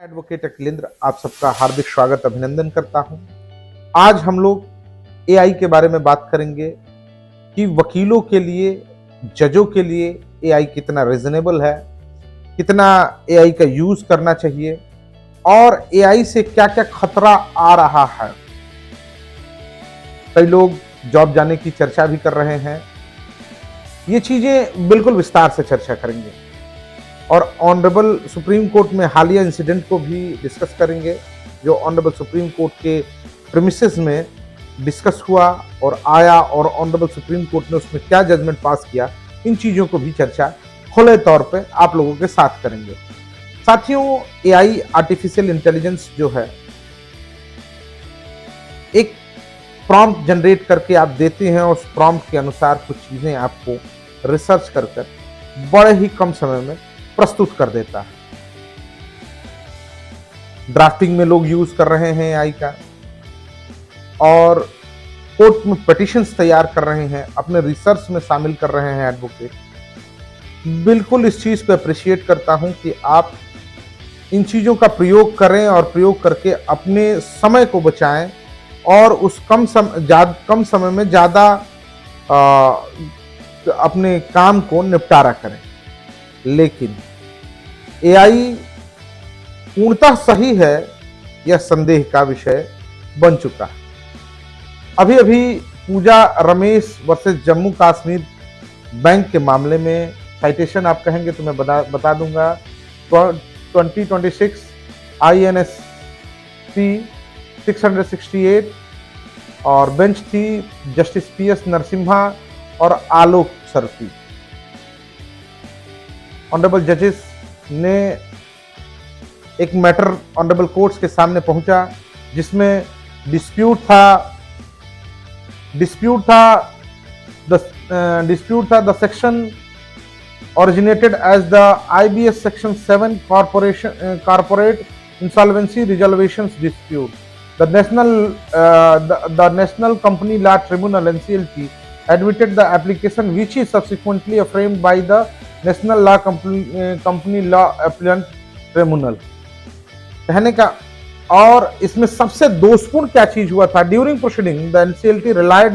Advocate Akhilendra आप सबका हार्दिक स्वागत अभिनंदन करता हूं। आज हम लोग एआई के बारे में बात करेंगे कि वकीलों के लिए, जजों के लिए एआई कितना रीजनेबल है, कितना एआई का यूज करना चाहिए और एआई से क्या क्या खतरा आ रहा है। कई लोग जॉब जाने की चर्चा भी कर रहे हैं। ये चीजें बिल्कुल विस्तार से चर्चा करेंगे और ऑनरेबल सुप्रीम कोर्ट में हालिया इंसिडेंट को भी डिस्कस करेंगे, जो ऑनरेबल सुप्रीम कोर्ट के प्रीमिसेस में डिस्कस हुआ और आया और ऑनरेबल सुप्रीम कोर्ट ने उसमें क्या जजमेंट पास किया। इन चीजों को भी चर्चा खुले तौर पे आप लोगों के साथ करेंगे। साथियों, एआई आर्टिफिशियल इंटेलिजेंस जो है, एक प्रॉम्प्ट जनरेट करके आप देते हैं और उस प्रॉम्प्ट के अनुसार कुछ चीजें आपको रिसर्च कर बड़े ही कम समय में प्रस्तुत कर देता है। ड्राफ्टिंग में लोग यूज कर रहे हैं एआई का और कोर्ट में पिटीशंस तैयार कर रहे हैं, अपने रिसर्च में शामिल कर रहे हैं एडवोकेट। बिल्कुल इस चीज को अप्रिशिएट करता हूं कि आप इन चीजों का प्रयोग करें और प्रयोग करके अपने समय को बचाएं और उस कम समय में ज्यादा अपने काम को निपटारा करें। लेकिन एआई पूर्णतः सही है यह संदेह का विषय बन चुका है। अभी अभी पूजा रमेश वर्सेस जम्मू कश्मीर बैंक के मामले में साइटेशन आप कहेंगे तो मैं बता दूंगा। 2026 INSP 668 और बेंच थी जस्टिस PS नरसिम्हा और आलोक सरफी। ऑनरेबल जजेस ने एक मैटर ऑनरेबल कोर्ट्स के सामने पहुंचा जिसमें डिस्प्यूट था the section originated as the IBS Section 7 corporate insolvency resolutions dispute. The National Company Law Tribunal NCLT admitted the application, which is subsequently affirmed by the National Law Company Law Appellate Tribunal। कहने का और इसमें सबसे दोषपूर्ण क्या चीज हुआ था? During proceeding the NCLT relied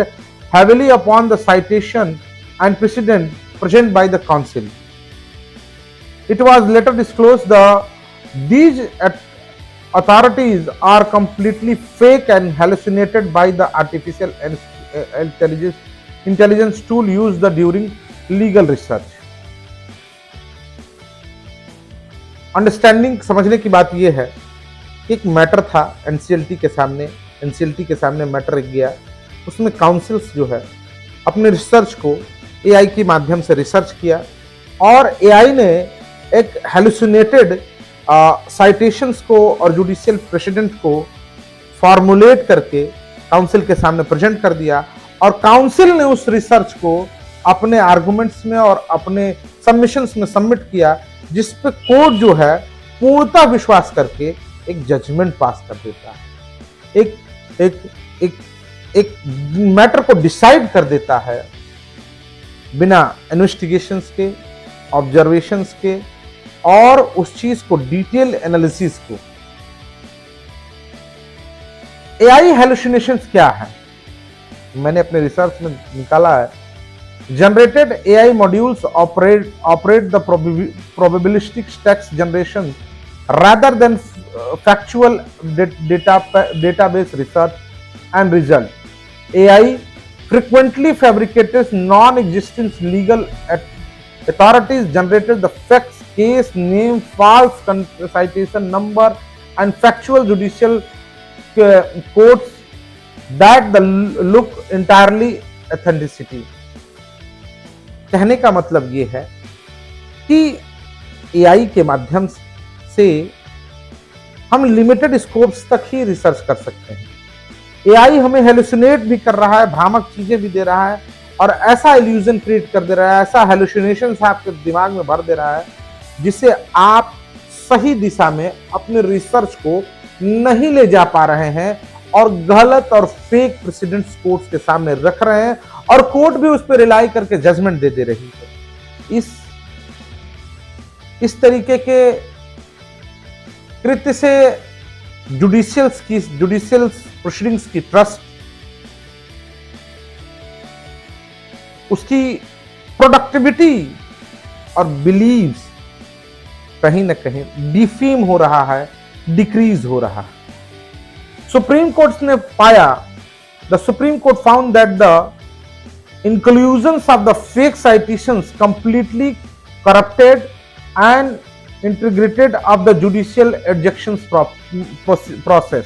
heavily upon the citation and precedent present by the counsel. It was later disclosed these authorities are completely fake and hallucinated by the artificial intelligence tool used during legal research. Understanding समझने की बात यह है कि एक matter था NCLT के सामने मैटर गया। उसमें काउंसिल्स जो है अपने रिसर्च को एआई के माध्यम से रिसर्च किया और एआई ने एक हेलुसिनेटेड साइटेशंस को और जुडिशियल प्रेसिडेंट को फॉर्मुलेट करके काउंसिल के सामने प्रेजेंट कर दिया और काउंसिल ने उस रिसर्च को अपने आर्गुमेंट्स में और अपने सबमिशंस में सबमिट किया, जिस पे कोर्ट जो है पूर्णतः विश्वास करके एक जजमेंट पास कर देता है, एक मैटर को डिसाइड कर देता है बिना इन्वेस्टिगेशंस के, ऑब्जर्वेशंस के और उस चीज को डिटेल एनालिसिस को। एआई हेलुसिनेशंस क्या है? मैंने अपने रिसर्च में निकाला है। Generated AI modules operate the probabilistic text generation rather than factual database research and result. AI frequently fabricates non-existent legal authorities generated the facts, case name, false citation number, and factual judicial quotes that look entirely authenticity. कहने का मतलब ये है कि AI के माध्यम से हम लिमिटेड स्कोप्स तक ही रिसर्च कर सकते हैं। एआई हमें हेलुसिनेट भी कर रहा है, भ्रामक चीजें भी दे रहा है और ऐसा इल्यूजन क्रिएट कर दे रहा है, ऐसा हेलुसिनेशंस आपके दिमाग में भर दे रहा है जिससे आप सही दिशा में अपने रिसर्च को नहीं ले जा पा रहे हैं और गलत और फेक प्रेसिडेंट्स कोर्ट्स के सामने रख रहे हैं और कोर्ट भी उस पर रिलाई करके जजमेंट दे रही है। इस तरीके के कृत्य से जुडिशियल प्रोसीडिंग्स की ट्रस्ट, उसकी प्रोडक्टिविटी और बिलीव्स कहीं ना कहीं डिफीम हो रहा है, डिक्रीज हो रहा है। सुप्रीम कोर्ट ने पाया, the supreme court found that the inclusions of the fake citations completely corrupted and integrated of the judicial adjunctions process.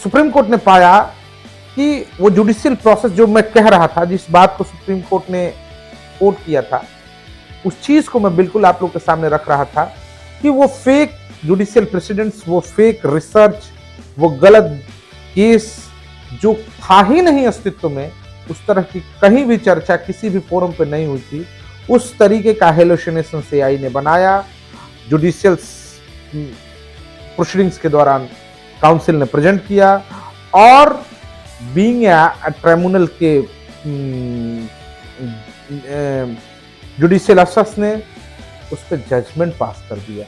Supreme court ने पाया कि वो जुडिशियल प्रोसेस जो मैं कह रहा था, जिस बात को सुप्रीम कोर्ट ने कोट किया था, उस चीज को मैं बिल्कुल आप लोग के सामने रख रहा था कि वो फेक जुडिशियल प्रेसिडेंट्स, वो फेक रिसर्च, वो गलत केस जो था ही नहीं अस्तित्व में, उस तरह की कहीं भी चर्चा किसी भी फोरम पे नहीं हुई थी, उस तरीके का हेलुसिनेशन एआई ने बनाया। जुडिशियल प्रोसीडिंग्स के दौरान काउंसिल ने प्रेजेंट किया और बीइंग अ ट्रिब्यूनल के जुडिशियल अफसर्स ने उस पर जजमेंट पास कर दिया।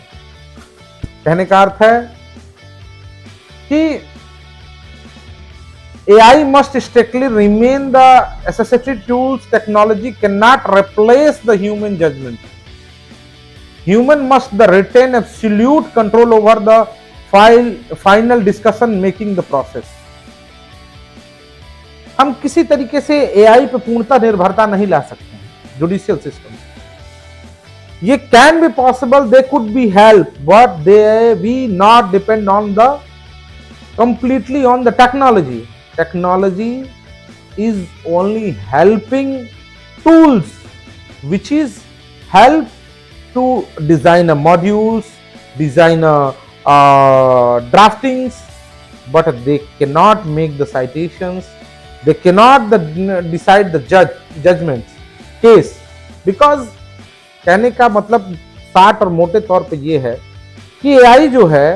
कहने का अर्थ है कि AI must strictly remain the accessory tools. Technology cannot replace the human judgment. Human must retain absolute control over the final discussion making the process. हम किसी तरीके से AI पे पूर्णता निर्भरता नहीं ला सकते हैं जुडिशियल सिस्टम। ये can be possible, they could be help, but they we not depend on the completely on the technology. Technology is only helping tools which is help to design a modules, design a draftings, but they cannot make the citations, they cannot decide the judgments case. Because कहने का मतलब short और मोटे तौर पे ये है कि AI जो है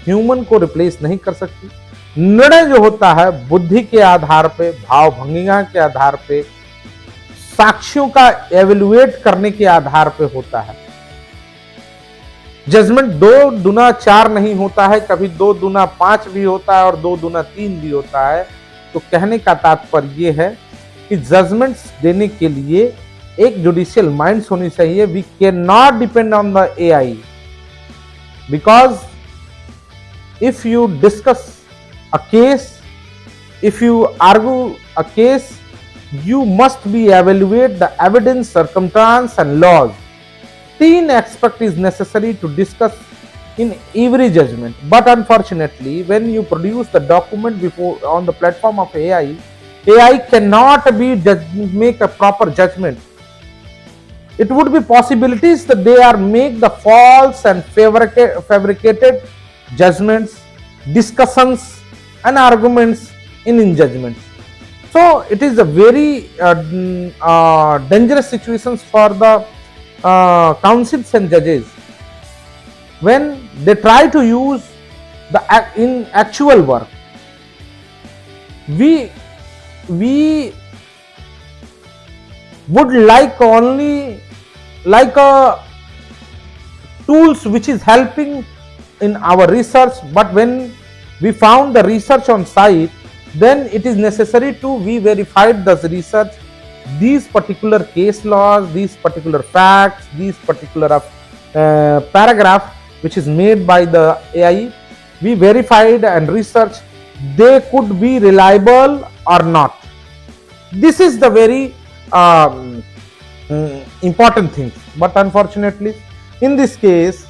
ह्यूमन को रिप्लेस नहीं कर सकती। निर्णय जो होता है बुद्धि के आधार पे, भाव भंगिमा के आधार पे, साक्ष्यों का एवेल्युएट करने के आधार पे होता है। जजमेंट 2 दुना 4 नहीं होता है, कभी 2 दुना 5 भी होता है और 2 दुना 3 भी होता है। तो कहने का तात्पर्य यह है कि जजमेंट्स देने के लिए एक जुडिशियल माइंड्स होनी चाहिए। We can not depend on the AI because if you discuss a case, if you argue a case, you must be evaluate the evidence, circumstance and laws. 3 aspect is necessary to discuss in every judgment, but unfortunately when you produce the document before on the platform of AI cannot be make a proper judgment. It would be possibilities that they are make the false and fabricated judgments, discussions and arguments in judgments. So it is a very dangerous situations for the counsels and judges when they try to use the in actual work. We would like only like tools which is helping in our research, but when we found the research on site, then it is necessary to we verified the research, these particular case laws, these particular facts, these particular paragraph which is made by the AI, we verified and researched they could be reliable or not. This is the very important thing, but unfortunately in this case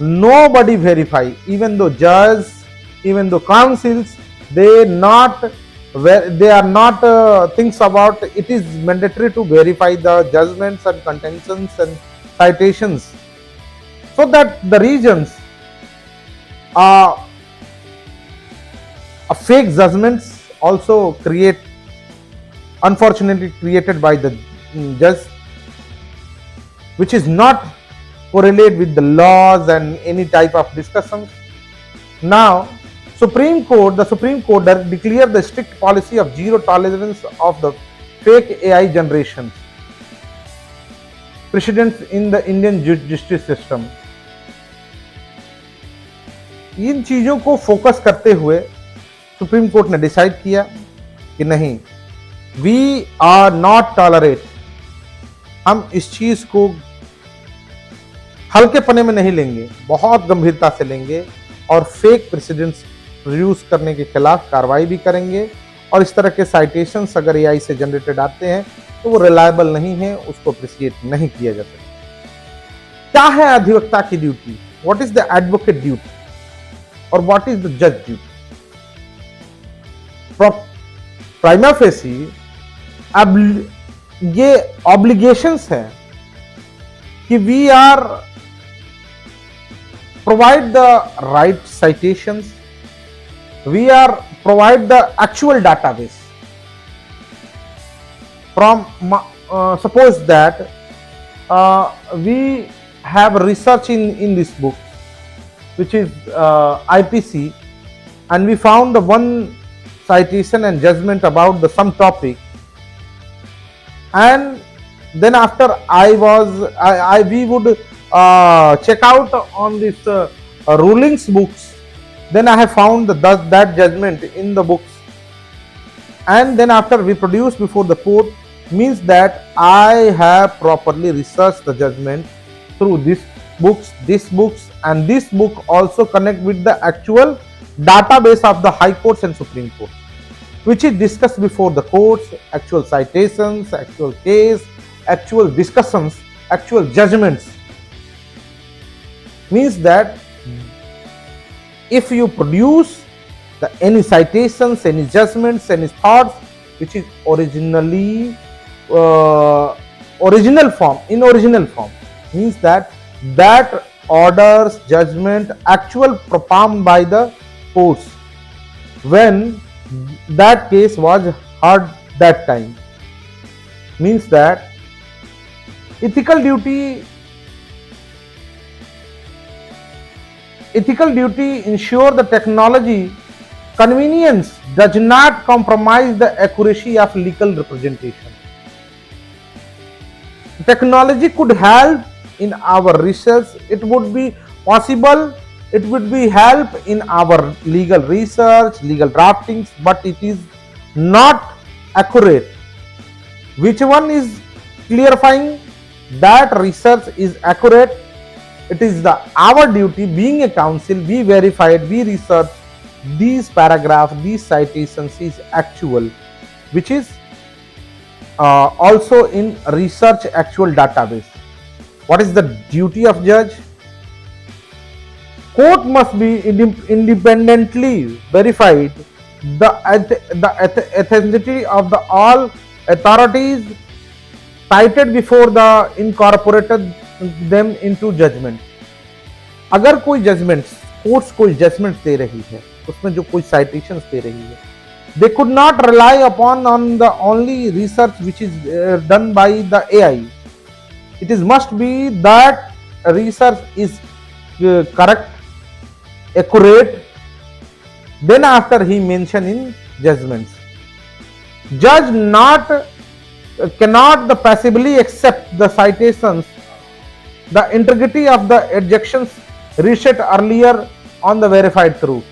nobody verify, even though judge, even though councils, they are not thinks about it is mandatory to verify the judgments and contentions and citations, so that the reasons fake judgments also create, unfortunately created by the judge, which is not correlate with the laws and any type of discussions. Now the Supreme Court declared the strict policy of zero tolerance of the fake AI generations. Precedents in the Indian justice system. इन चीजों को focus करते हुए supreme court ने decide किया कि नहीं, we are not tolerate, हम इस चीज को हल्के पने में नहीं लेंगे, बहुत गंभीरता से लेंगे और फेक प्रेसिडेंट्स प्रोड्यूस करने के खिलाफ कार्रवाई भी करेंगे। और इस तरह के साइटेशंस अगर एआई से जनरेटेड आते हैं तो वो रिलायबल नहीं है, उसको अप्रिशिएट नहीं किया जा सकता। क्या है अधिवक्ता की duty? What is the advocate duty और व्हाट इज द जज ड्यूटी? प्राइमा फेसी अब ये ऑब्लिगेशंस हैं कि we are provide the right citations, we are provide the actual database from suppose that we have research in this book which is IPC, and we found the one citation and judgment about the some topic, and then after we would check out on this rulings books, then I have found that judgment in the books, and then after we produce before the court, means that I have properly researched the judgment through these books, and this book also connect with the actual database of the high courts and supreme court, which is discussed before the courts, actual citations, actual case, actual discussions, actual judgments. Means that if you produce any citations, any judgments, any thoughts which is originally original form, means that orders, judgment, actual performed by the courts when that case was heard that time, means that ethical duty ensure the technology convenience does not compromise the accuracy of legal representation. Technology could help in our research, it would be possible, it would be help in our legal research, legal draftings, but it is not accurate. Which one is clarifying that research is accurate? It is our duty, being a council, we verified, we researched these paragraphs, these citations is actual, which is also in research actual database. What is the duty of judge? Court must be independently verified the authenticity of the all authorities cited before the incorporated them into judgment. अगर कोई judgements, courts कोई judgements दे रही है, उसमें जो कोई citations दे रही है, they could not rely upon on the only research which is done by the AI. It is must be that research is correct, accurate. Then after he mentioned in judgments, judge cannot passively accept the citations, the integrity of the objections reset earlier on the verified truth.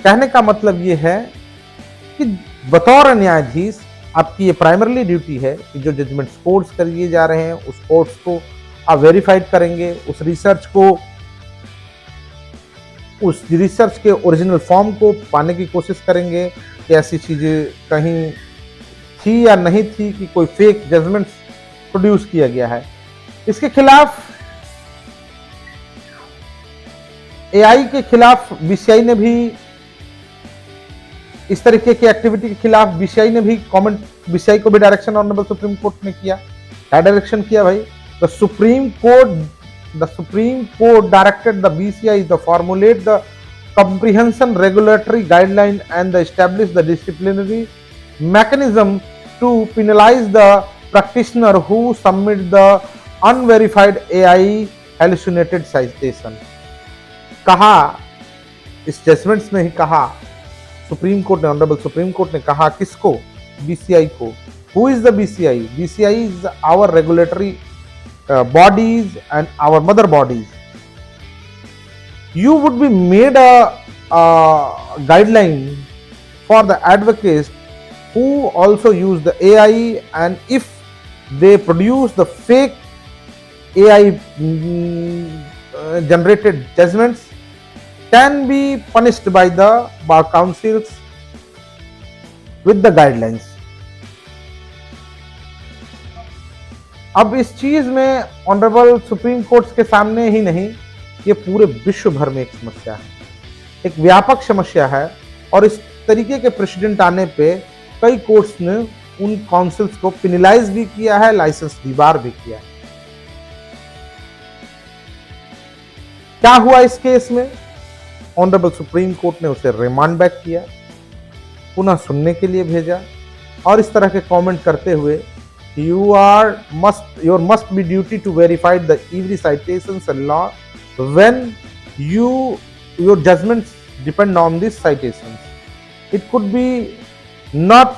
कहने का मतलब ये है कि बतौर न्यायाधीश आपकी ये प्राइमरली ड्यूटी है कि जो जजमेंट्स कोर्ट्स करिए जा रहे हैं उस कोर्ट्स को आप वेरीफाइड करेंगे, उस रिसर्च के ओरिजिनल फॉर्म को पाने की कोशिश करेंगे कि ऐसी चीजें कहीं थी या नहीं थी कि कोई फेक जजमेंट्स प्रोड्यूस किया गया है। इसके खिलाफ एआई के खिलाफ बीसीआई ने भी, इस तरीके की एक्टिविटी के खिलाफ बीसीआई ने भी कमेंट, बीसीआई को भी डायरेक्शन ऑनरेबल सुप्रीम कोर्ट ने किया। क्या डायरेक्शन किया भाई? The supreme court directed the BCI the formulate the comprehension regulatory guideline and establish the disciplinary mechanism to penalize the practitioner who submit the unverified AI hallucinated citation. कहा, इस judgements में ही कहा supreme court ने, honourable supreme court ने कहा किसको? BCI को, Who is the BCI? BCI is our regulatory bodies and our mother bodies. You would be made a guideline for the advocates who also use the AI, and if they produce the fake AI generated judgments, can be punished by the bar councils with the guidelines. अब इस चीज में honourable supreme court के सामने ही नहीं, ये पूरे विश्व भर में एक समस्या है, एक व्यापक समस्या है, और इस तरीके के प्रेसिडेंट आने पे कई कोर्ट्स ने उन काउंसिल्स को पेनलाइज भी किया है, लाइसेंस दीवार भी किया है। क्या हुआ इस केस में? ऑनरेबल सुप्रीम कोर्ट ने उसे रिमांड बैक किया, पुनः सुनने के लिए भेजा, और इस तरह के कमेंट करते हुए your must be duty to verify the every citations and law when your judgments depend on these citations. It could be not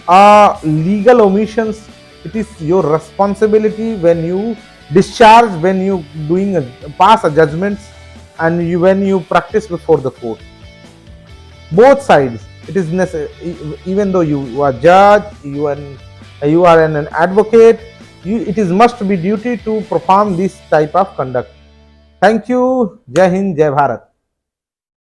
a legal omissions, it is your responsibility when you discharge, when you pass a judgments, and when you practice before the court. Both sides, it is necessary, even though you are judge, you are an advocate, it is must be duty to perform this type of conduct. Thank you. Jai Hind, Jai Bharat.